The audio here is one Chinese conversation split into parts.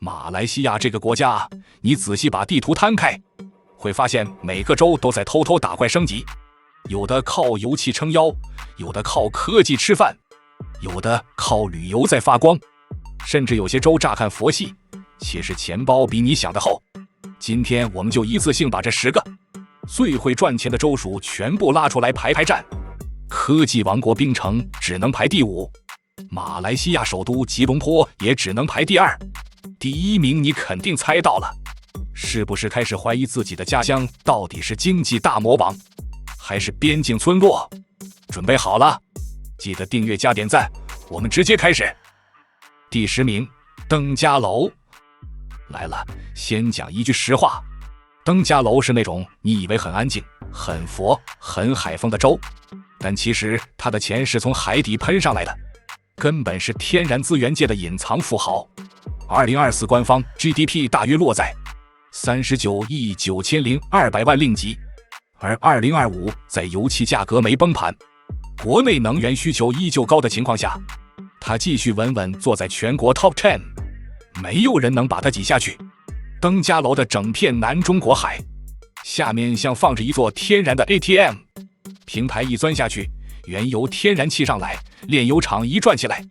馬來西亞這個國家，你仔細把地圖攤開，會發現每個州都在偷偷打怪升級，有的靠油氣撐腰，有的靠科技吃飯，有的靠旅遊在發光，甚至有些州乍看佛系，其實錢包比你想的厚。今天我們就一次性把這10個最會賺錢的州屬全部拉出來排排站。科技王國檳城只能排第5，馬來西亞首都吉隆坡也只能排第2。第1名你肯定猜到了，是不是開始懷疑自己的家鄉到底是經濟大魔王，還是邊境村落？準備好了，記得訂閱加點讚，我們直接開始。第10名，登嘉樓。來了，先講一句實話，登嘉樓是那種你以為很安靜、很佛、很海風的州，但其實它的錢是從海底噴上來的，根本是天然資源界的隱藏富豪。2024官方 GDP 大約落在39億9200萬令吉，而2025在油氣價格沒崩盤，國內能源需求依舊高的情況下，它繼續穩穩坐在全國 Top 10， 沒有人能把它擠下去。登嘉樓的整片南中國海下面像放着一座天然的 ATM， 平台一鑽下去，原油天然气上來，煉油廠一轉起來，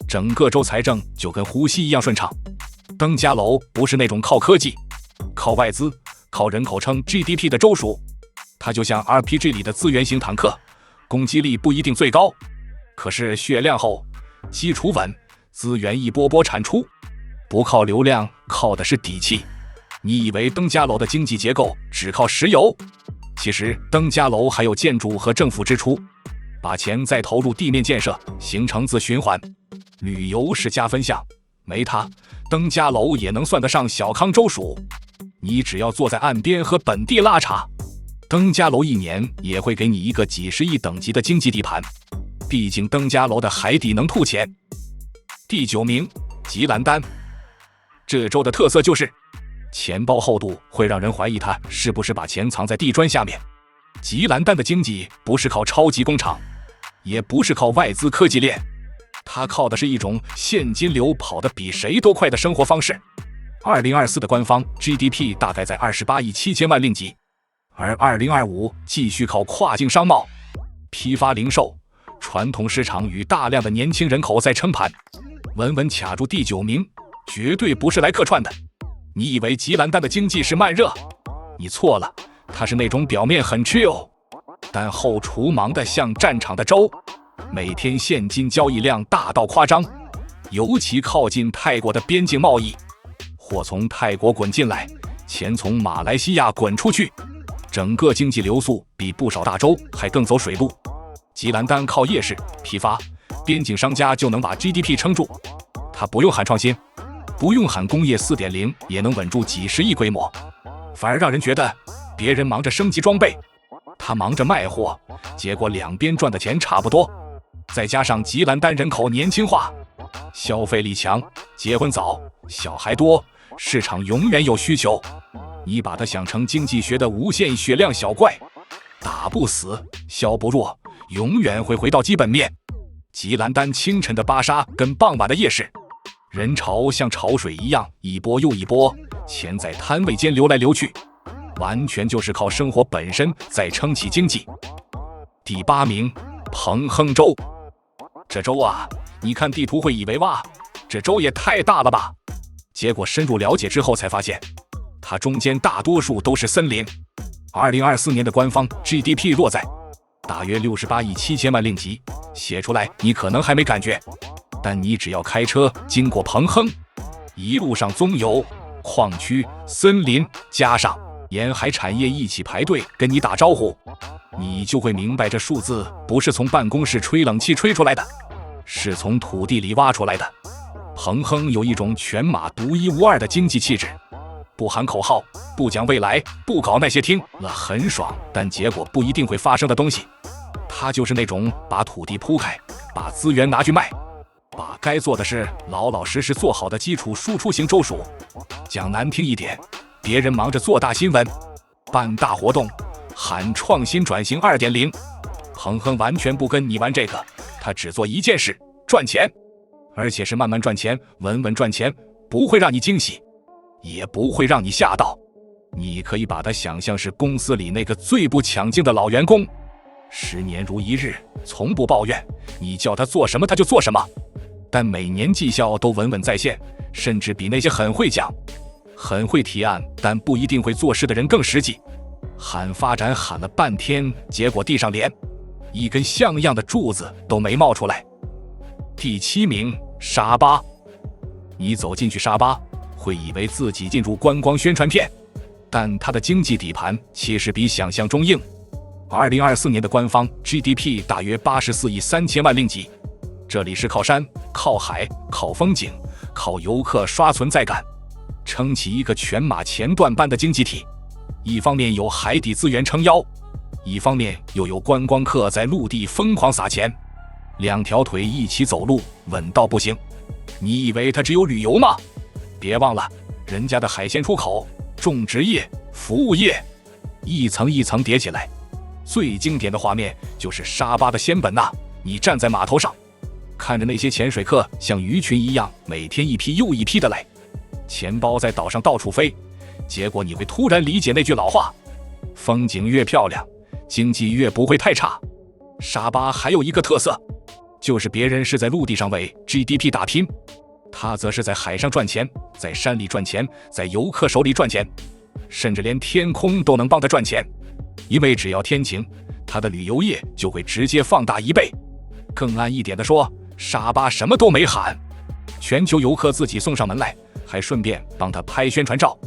整個州財政就跟呼吸一樣順暢。登嘉樓不是那種靠科技、靠外資、靠人口稱 GDP 的州屬，它就像 RPG 裡的資源型坦克，攻擊力不一定最高，可是血量厚，基礎穩，資源一波波產出，不靠流量，靠的是底氣。你以為登嘉樓的經濟結構只靠石油？其實登嘉樓還有建築和政府支出，把錢再投入地面建設，形成自循環。旅遊是加分項，沒它，登嘉樓也能算得上小康州屬。你只要坐在岸邊和本地拉茶，登嘉樓一年也會給你一個幾十億等級的經濟地盤。畢竟登嘉樓的海底能吐錢。第9名，吉蘭丹。這州的特色就是錢包厚度會讓人懷疑它是不是把錢藏在地磚下面。吉蘭丹的經濟不是靠超級工廠，也不是靠外資科技鏈，它靠的是一種現金流跑得比誰都快的生活方式。2024的官方 GDP 大概在28億7000萬令吉，而2025繼續靠跨境商貿、批發零售、傳統市場與大量的年輕人口在撐盤，穩穩卡住第9名，絕對不是來客串的。你以為吉蘭丹的經濟是慢熱？你錯了，它是那種表面很 chill， 但後廚忙得像戰場的州，每天現金交易量大到誇張，尤其靠近泰國的邊境貿易，貨從泰國滾進來，錢從馬來西亞滾出去，整個經濟流速比不少大洲還更走水路。吉蘭丹靠夜市、批發、邊境商家就能把 GDP 撐住，它不用喊創新，不用喊工業 4.0 也能穩住幾十億規模，反而讓人覺得別人忙着升級裝備，他忙着賣貨，結果兩邊賺的錢差不多。再加上吉蘭丹人口年輕化，消費力強，結婚早，小孩多，市場永遠有需求。你把它想成經濟學的無限血量小怪，打不死，消不弱，永遠会回到基本面。吉蘭丹清晨的巴剎跟傍晚的夜市，人潮像潮水一樣一波又一波，錢在攤位間流來流去，完全就是靠生活本身在撐起經濟。第8名，彭亨州。這州啊，你看地圖會以為哇，這州也太大了吧，結果深入了解之後才發現，它中間大多數都是森林。2024年的官方 GDP 落在大約68億7000萬令吉，寫出來你可能還沒感覺，但你只要開車經過彭亨，一路上棕油、礦區、森林，加上沿海產業一起排隊跟你打招呼，你就會明白這數字不是從辦公室吹冷氣吹出來的，是從土地裡挖出來的。彭亨有一種全馬獨一無二的經濟氣質，不喊口號，不講未來，不搞那些聽了很爽但結果不一定會發生的東西。它就是那種把土地鋪開，把資源拿去賣，把該做的事老老實實做好的基礎輸出型州属。講難聽一點，別人忙着做大新聞、辦大活動，喊創新轉型 2.0， 彭亨完全不跟你玩這個，他只做一件事，賺錢，而且是慢慢賺錢，穩穩賺錢，不會讓你驚喜，也不會讓你嚇到。你可以把它想象是公司裡那個最不搶鏡的老員工，10年如一日，從不抱怨，你叫他做什麼他就做什麼，但每年績效都穩穩在線，甚至比那些很會講、很會提案但不一定會做事的人更實際。喊發展喊了半天，結果地上連一根像樣的柱子都沒冒出來。第7名，沙巴。你走進去沙巴，會以為自己進入觀光宣傳片，但它的經濟底盤其實比想象中硬。2024年的官方 GDP 大約84億3千萬令吉，這裡是靠山、靠海、靠風景、靠遊客刷存在感，撐起一個全馬前段班的經濟體。一方面有海底資源撐腰，一方面又有觀光客在陸地瘋狂撒錢，兩條腿一起走路，穩到不行。你以為它只有旅遊嗎？別忘了，人家的海鮮出口、種植業、服務業，一層一層疊起來。最經典的畫面就是沙巴的仙本那，你站在碼頭上，看着那些潛水客像魚群一樣，每天一批又一批的來，錢包在島上到處飛。結果你會突然理解那句老話：風景越漂亮，經濟越不會太差。沙巴還有一個特色，就是別人是在陸地上為 GDP 打拼，他則是在海上賺錢，在山裡賺錢，在遊客手裡賺錢，甚至連天空都能幫他賺錢。因為只要天晴，他的旅遊業就會直接放大1倍。更暗一點的說，沙巴什麼都沒喊，全球遊客自己送上門來，還順便幫他拍宣傳照。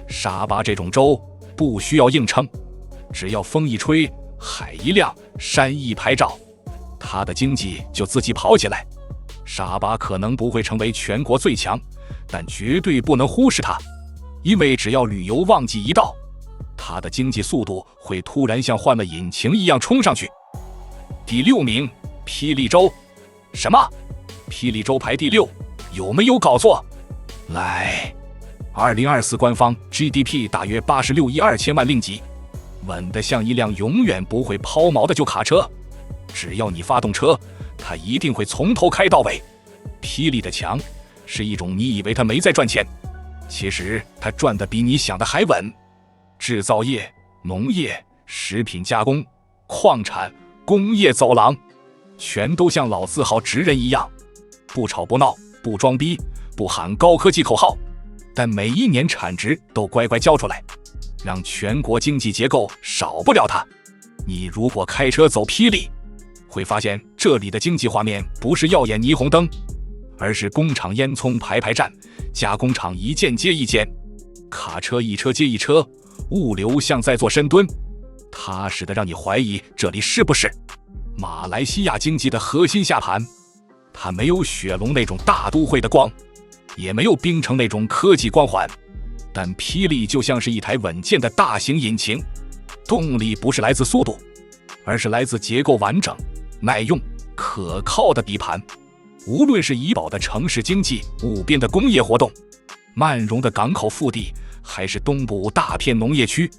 沙巴這種州不需要硬撐，只要風一吹，海一亮，山一拍照，它的經濟就自己跑起來。沙巴可能不會成為全國最強，但絕對不能忽視它，因為只要旅游旺季一到，它的經濟速度會突然像換了引擎一樣衝上去。第6名，霹靂州。什麼？霹靂州排第6，有沒有搞錯？來，2024官方 GDP 大約86億2千萬令吉，穩得像一輛永遠不會拋錨的舊卡車。只要你發動車，它一定會從頭開到尾。霹靂的強是一種你以為它沒在賺錢，其實它賺得比你想的還穩。製造業、農業、食品加工、礦產、工業走廊，全都像老字號職人一樣，不吵不鬧，不裝逼，不喊高科技口號，但每一年產值都乖乖交出來，讓全國經濟結構少不了它。你如果開車走霹靂，會發現這裡的經濟畫面不是耀眼霓虹燈，而是工廠煙囪排排站，加工廠一件接一件，卡車一車接一車，物流像在做深蹲，踏實的讓你懷疑這裡是不是馬來西亞經濟的核心下盤。它沒有雪龍那種大都會的光，也沒有檳城那種科技光環，但霹靂就像是一台穩健的大型引擎，動力不是來自速度，而是來自結構完整、耐用、可靠的底盤。無論是怡保的城市經濟、五邊的工業活動、曼榮的港口腹地，還是東部大片農業區，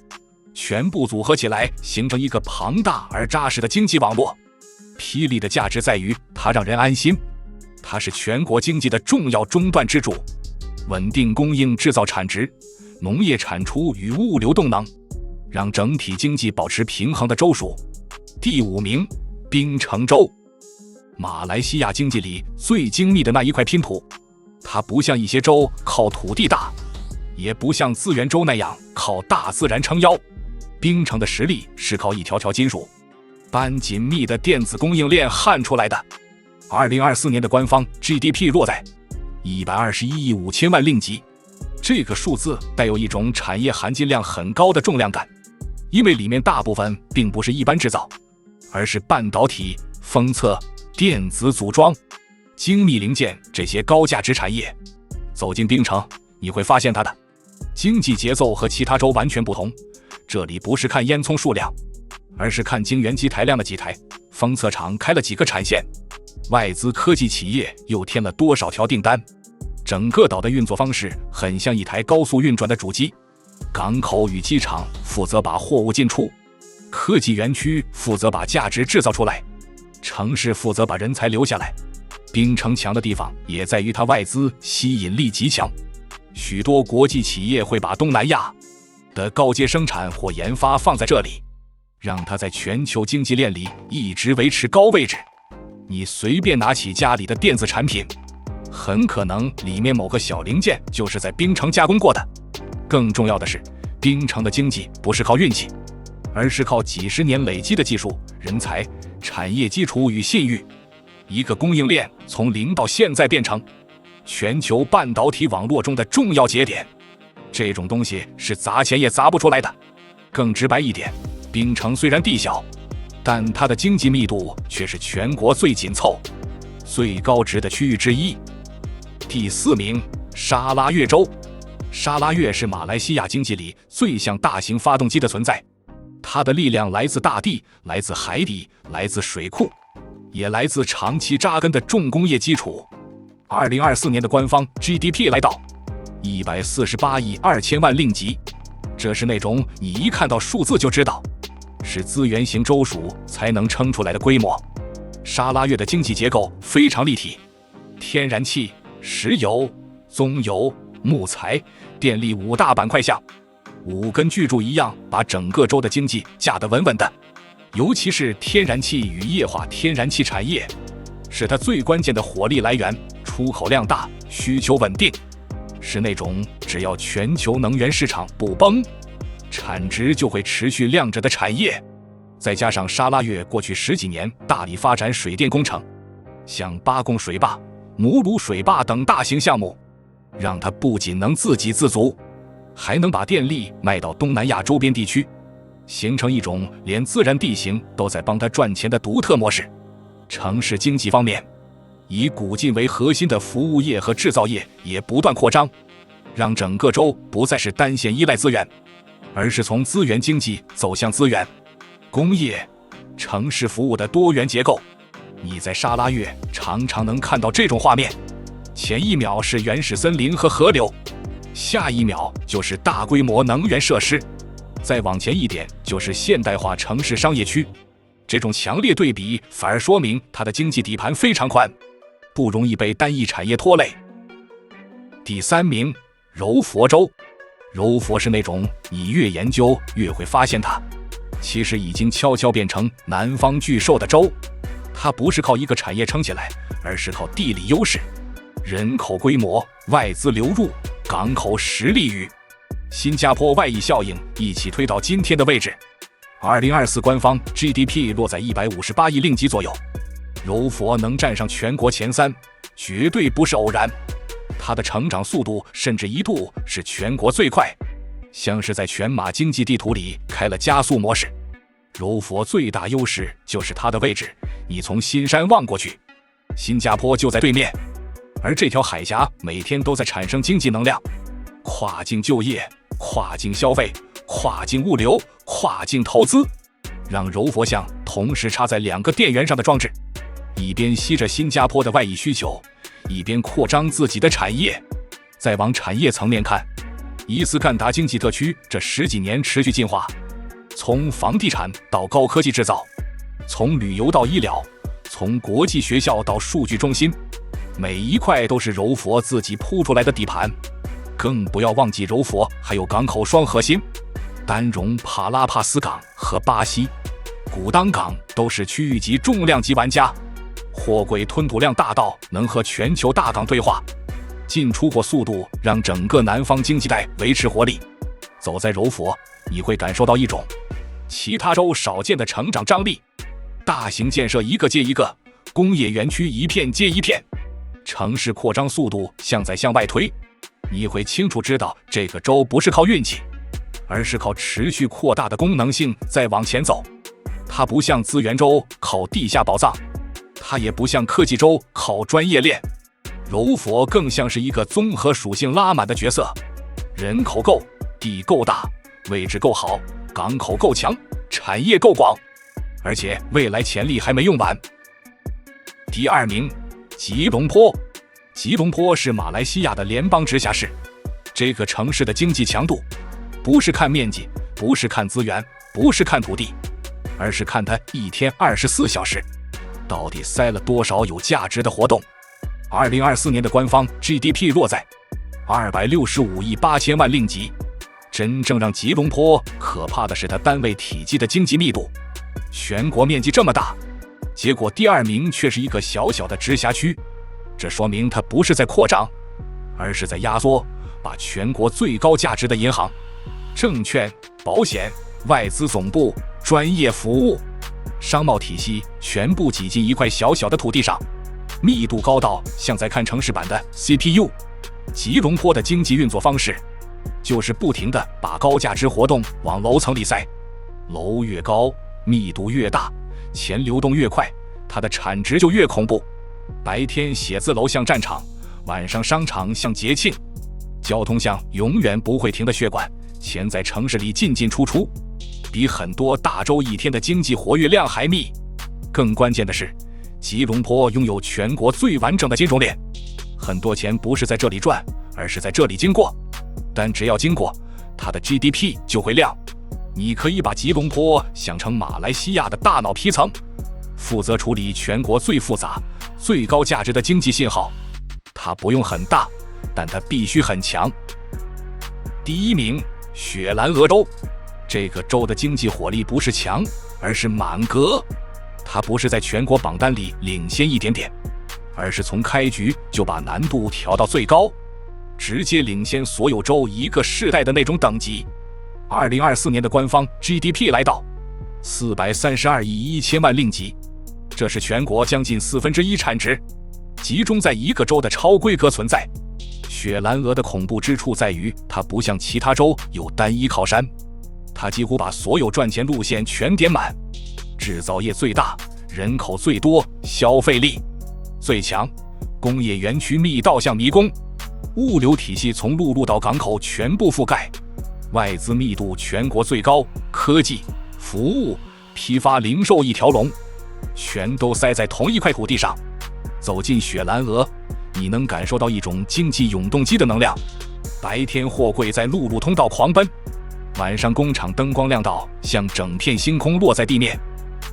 全部組合起來形成一個龐大而扎實的經濟網絡。霹靂的價值在於它讓人安心，它是全國經濟的重要中斷支柱，穩定供應制造產值、農業產出與物流動能，讓整體經濟保持平衡的州屬。第5名，檳城州。馬來西亞經濟裡最精密的那一塊拼圖，它不像一些州靠土地大，也不像資源州那樣靠大自然撐腰。檳城的實力是靠一条条金屬般緊密的電子供應鏈焊出來的。2024年的官方 GDP 落在121億5千萬令吉，這個數字帶有一種產業含金量很高的重量感，因為裡面大部分並不是一般製造，而是半導體、封測、電子組裝、精密零件這些高價值產業。走進檳城，你會發現它的經濟節奏和其他州完全不同。這裡不是看煙囪數量，而是看晶圓機台亮了幾台，封測廠開了幾個產線，外資科技企業又添了多少條訂單。整個島的運作方式很像一台高速運轉的主機，港口與機場負責把貨物進出，科技園區負責把價值制造出來，城市負責把人才留下來。檳城強的地方也在於它外資吸引力極強，許多國際企業會把東南亞的高階生產或研發放在這裡，讓它在全球經濟鏈裡一直維持高位置。你隨便拿起家裡的電子產品，很可能裡面某個小零件就是在檳城加工過的。更重要的是，檳城的經濟不是靠運氣，而是靠幾十年累積的技術、人才、產業基礎與信譽。一個供應鏈從零到現在變成全球半導體網絡中的重要節點，這種東西是砸錢也砸不出來的。更直白一點，檳城雖然地小，但它的經濟密度卻是全國最緊湊、最高值的區域之一。第4名，沙拉越州。沙拉越是馬來西亞經濟裡最像大型發動機的存在，它的力量來自大地，來自海底，來自水庫，也來自長期扎根的重工業基礎。2024年的官方 GDP 來到148億2千萬令吉，這是那種你一看到數字就知道是資源型州屬才能撐出來的規模。沙拉越的經濟結構非常立體，天然氣、石油、棕油、木材、電力5大板塊像5根巨柱一樣，把整個州的經濟架得穩穩的。尤其是天然氣與液化天然氣產業，是它最關鍵的火力來源，出口量大，需求穩定，是那種只要全球能源市場不崩，產值就會持續亮着的產業。再加上沙拉越過去10幾年大力發展水電工程，像巴贡水壩、母魯水壩等大型項目，讓它不僅能自給自足，還能把電力賣到東南亞周邊地區，形成一種連自然地形都在幫它賺錢的獨特模式。城市經濟方面，以古晉為核心的服務業和製造業也不斷擴張，讓整個州不再是單線依賴資源，而是從資源經濟走向資源、工業、城市服務的多元結構。你在沙拉越常常能看到這種畫面，前一秒是原始森林和河流，下一秒就是大規模能源設施，再往前一點就是現代化城市商業區。這種強烈對比反而說明它的經濟底盤非常寬，不容易被單一產業拖累。第3名，柔佛州。柔佛是那種你越研究越會發現它其實已經悄悄變成南方巨獸的州。它不是靠一個產業撐起來，而是靠地理優勢、人口規模、外資流入、港口實力與新加坡外溢效應一起推到今天的位置。2024官方 GDP 落在158億令吉左右，柔佛能站上全國前3，絕對不是偶然。它的成長速度甚至一度是全國最快，像是在全馬經濟地圖裡開了加速模式。柔佛最大優勢就是它的位置，你從新山望過去，新加坡就在對面，而這條海峽每天都在產生經濟能量，跨境就業、跨境消費、跨境物流、跨境投資，讓柔佛像同時插在2個電源上的裝置，一邊吸着新加坡的外溢需求，一邊擴張自己的產業。再往產業層面看，伊斯干達經濟特區這10幾年持續進化，從房地產到高科技製造，從旅遊到醫療，從國際學校到數據中心，每一塊都是柔佛自己鋪出來的底盤。更不要忘記柔佛還有港口雙核心，丹戎、帕拉帕斯港和巴西古當港都是区域級重量级玩家，貨櫃吞吐量大到能和全球大港對話，进出口速度让整個南方經濟帶維持活力。走在柔佛，你會感受到一種其他州少見的成長張力，大型建設一個接一個，工業園區一片接一片，城市擴張速度像在向外推。你會清楚知道這個州不是靠運氣，而是靠持續擴大的功能性在往前走。它不像資源州靠地下寶藏，它也不像科技州靠專業鏈。柔佛更像是一個綜合屬性拉滿的角色，人口夠，地夠大，位置夠好，港口夠強，產業夠廣，而且未來潛力還沒用完。第2名，吉隆坡。吉隆坡是馬來西亞的聯邦直轄市，這個城市的經濟強度不是看面積，不是看資源，不是看土地，而是看它一天24小時到底塞了多少有價值的活動。2024年的官方 GDP 落在265億8千萬令吉。真正讓吉隆坡可怕的是它單位體積的經濟密度，全國面積這麼大，結果第2名卻是一個小小的直轄區，這說明它不是在擴張，而是在壓縮，把全國最高價值的銀行、證券、保險、外資總部、專業服務、商貿體系全部擠進一塊小小的土地上，密度高到像在看城市版的 CPU。吉隆坡的經濟運作方式就是不停地把高價值活動往樓層裡塞，樓越高，密度越大，錢流動越快，它的產值就越恐怖。白天寫字樓像戰場，晚上商場像節慶，交通像永遠不會停的血管，錢在城市裡進進出出，比很多大洲一天的經濟活躍量還密。更關鍵的是，吉隆坡擁有全國最完整的金融鏈，很多錢不是在這裡賺，而是在這裡經過。但只要經過，它的 GDP 就會亮。你可以把吉隆坡想成馬來西亞的大腦皮層，負責處理全國最複雜、最高價值的經濟信號。它不用很大，但它必須很強。第1名，雪蘭莪州。這個州的經濟火力不是強，而是滿格。它不是在全國榜單裡領先一點點，而是從開局就把難度調到最高，直接領先所有州一個世代的那種等級。2024年的官方 GDP 來到432億1千萬令吉，這是全國將近1/4產值，集中在一個州的超規格存在。雪蘭莪的恐怖之處在於，它不像其他州有單一靠山，它幾乎把所有賺錢路線全點滿，製造業最大，人口最多，消費力最強，工業園區密到像迷宮，物流體系從陸路到港口全部覆蓋，外資密度全國最高，科技、服務、批發、零售一條龍，全都塞在同一塊土地上。走進雪蘭莪，你能感受到一種經濟永動機的能量。白天貨櫃在陸路通道狂奔，晚上工廠燈光亮到像整片星空落在地面。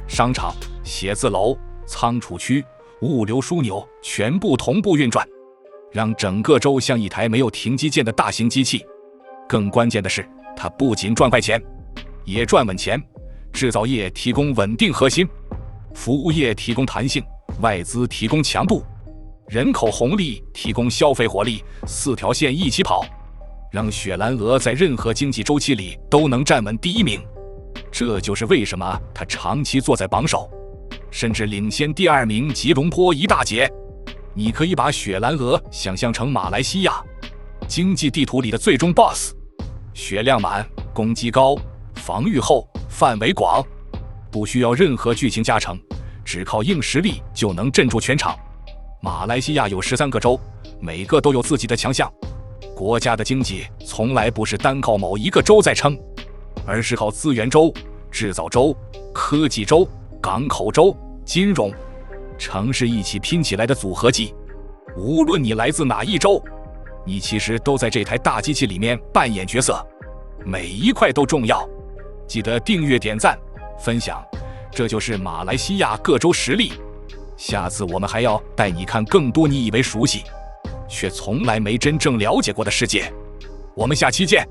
商场、寫字樓、倉儲區、物流樞紐全部同步運轉，讓整個州像一台沒有停機鍵的大型機器。更關鍵的是，它不僅賺快錢，也賺穩錢。製造業提供穩定核心，服務業提供彈性，外資提供強度，人口紅利提供消費活力，4條線一起跑，讓雪蘭莪在任何經濟周期裡都能站穩第1名。這就是為什麼它長期坐在榜首，甚至領先第2名吉隆坡一大截。你可以把雪蘭莪想象成馬來西亞經濟地圖裡的最終 BOSS， 血量滿，攻擊高，防禦厚，範圍廣，不需要任何劇情加成，只靠硬實力就能鎮住全場。馬來西亞有13個州，每個都有自己的強项。國家的經濟從來不是單靠某一個州在撐，而是靠資源州、製造州、科技州、港口州、金融、城市一起拼起來的組合技。無論你來自哪一州，你其實都在這台大機器裡面扮演角色，每一塊都重要。記得訂閱、點讚、分享，這就是馬來西亞各州實力。下次我們還要帶你看更多你以為熟悉，卻從來沒真正了解過的世界。我們下期見。